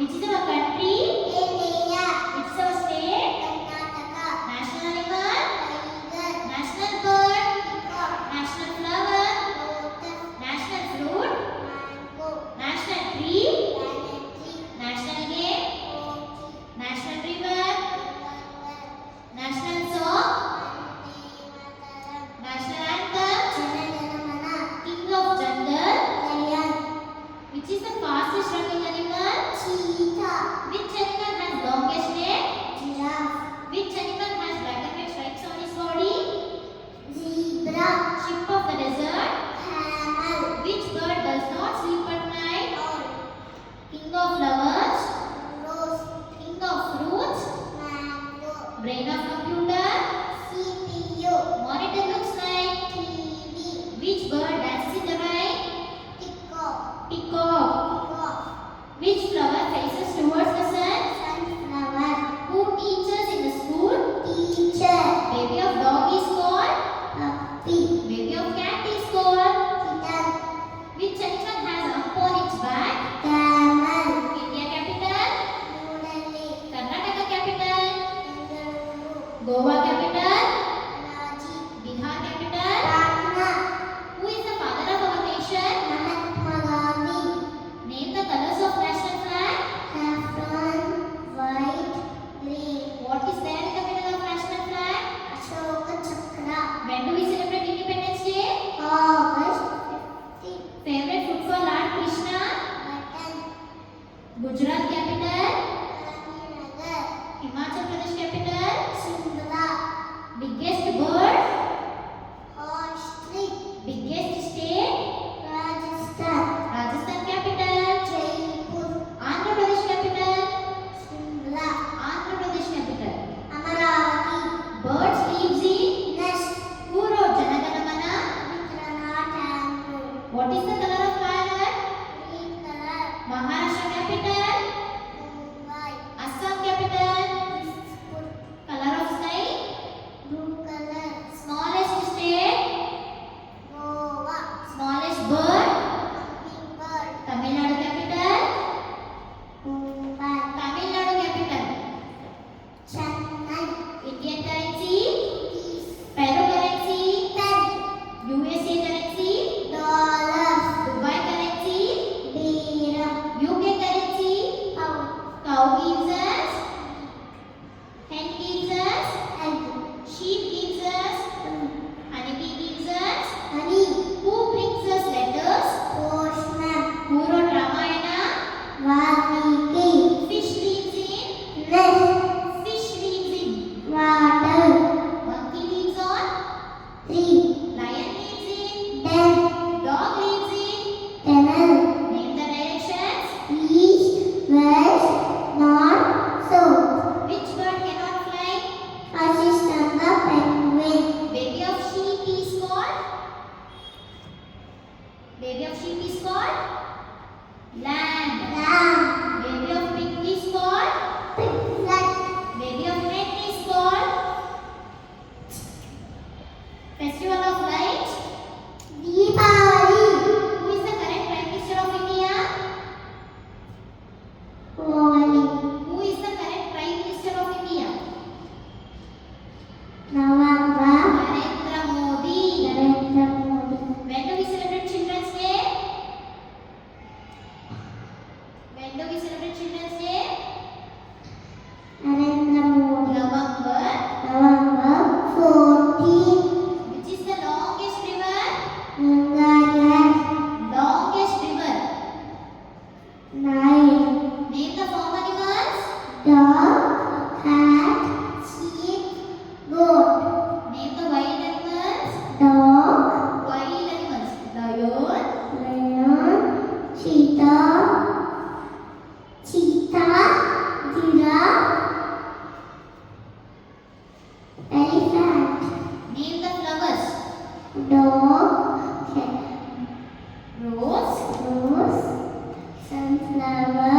Which is our country? India. Which is our state? Karnataka. National animal? Tiger. National bird? Peacock. National flower? Lotus. National fruit? Mango. National tree? Banana tree. National game? Hockey. National river? River. National song? Vande Mataram. National anthem? Jana Jana Mana. King of jungle? Lion. Which is the fastest running animal? Cheetah. Which animal has longest neck? Giraffe. Which animal has black and white stripes on his body? Zebra. Sheep of the desert? Camel. Which bird does not sleep at night? Owl. King of flowers? Rose. King of fruits? Mango. Brain of computer? CPU. Monitor looks like? TV. Which bird dances in the rain? Peacock. Peacock. Peacock. Which flower faces towards the sun? Sunflower. Who teaches in the school? Teacher. Baby of dog is called? Puppy. Baby of cat is called? Kitten. Which animal has a hump on its back? Camel. India capital? New Delhi. Karnataka capital? Bengaluru. Goa capital? Ranchi. Bihar capital? Patna. Who is the father of our nation? Mahatma Gandhi. Name the colors of national flag. Saffron. White. Green. What is there in the middle of national flag? Ashoka Chakra. When do we celebrate Independence Day? August 15. Favorite food for Lord Krishna? Mutton. Gujarat capital? Galandhinagar. Himachal Pradesh capital? Shimla. Biggest bird? Ostrich. Biggest state? Rajasthan. Rajasthan capital? Jaipur. Andhra Pradesh capital? Shimla. Andhra Pradesh capital. Amaravati. Birds lives in? Nest. Who wrote Jana Gana Mana? Rabindranath Tagore. What is the color of parrot? Green color. Maharashtra capital? Mumbai. Assam capital? Dispur. Color of sky? Blue color. Smallest state? Goa. Smallest bird? Hummingbird. Tamil Nadu capital? Mumbai. Tamil Nadu capital. Chennai. Indian currency? Rupees. Peru currency? Pen. USA currency? Dollars. Dubai currency? Dirham. UK currency? Pound. Cow gives us? Hen gives us? Egg. Sheep gives us? Honeybee gives us? Honey. Who brings us letters? Postman. Who wrote Ramayana? Valmiki. Fish lives in? Nest. Fish lives in. Water. Monkey lives on? Tree. Lion lives in. Den. Dog lives in. Tunnel. Name the directions. East. West. North. South. Which bird cannot fly? Ashishanga penguin. Baby of sheep is called? Baby of sheep is called? Lamb. Lamb. Baby of pig is called? Piglet. Baby of hen is called? Festival of lights. Deepavali. Who is the current Prime Minister of India? Holi. Who is the current Prime Minister of India? November. Narendra Modi. Narendra Modi. When do we celebrate Children's Day? When do we celebrate Children's Day? Narendra Modi. November. November 14. Which is the longest river? Ganges. Longest river. Nile. Name the farm animals. Dog. Cat. Sheep. Goat. Name the wild animals. Dog. Wild animals. Lion. Lion. Cheetah. Cheetah. Giraffe. Elephant. Name the flowers. Dog. Rose. Rose. Sunflower.